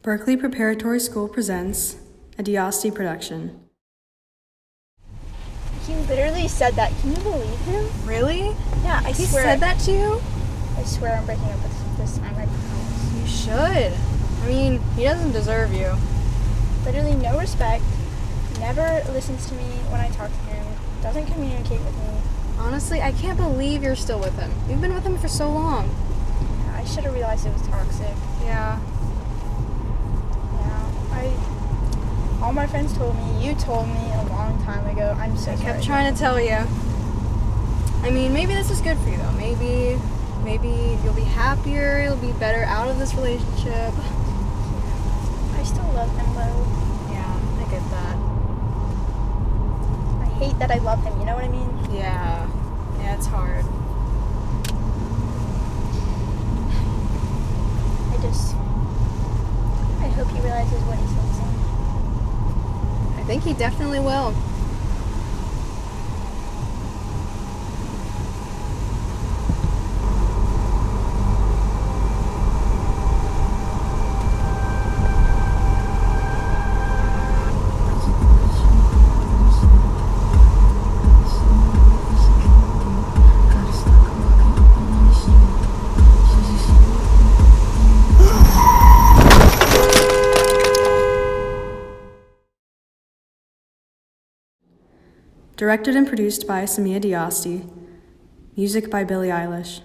Berkeley Preparatory School presents a Diasti production. He literally said that. Can you believe him? Really? Yeah, I He swear. said that to you? I swear I'm breaking up with him this time, I promise. You should. I mean, he doesn't deserve you. Literally no respect, never listens to me when I talk to him, doesn't communicate with me. Honestly, I can't believe you're still with him. You've been with him for so long. Yeah, I should have realized it was toxic. Yeah. All my friends told me, you told me a long time ago. I'm so I sorry. kept trying to tell you. I mean, maybe this is good for you, though. Maybe you'll be happier, you'll be better out of this relationship. I still love him, though. Yeah, I get that. I hate that I love him, you know what I mean? Yeah. Yeah, it's hard. I hope he realizes what he's missing. I think he definitely will. Directed and produced by Samia Diasti. Music by Billie Eilish.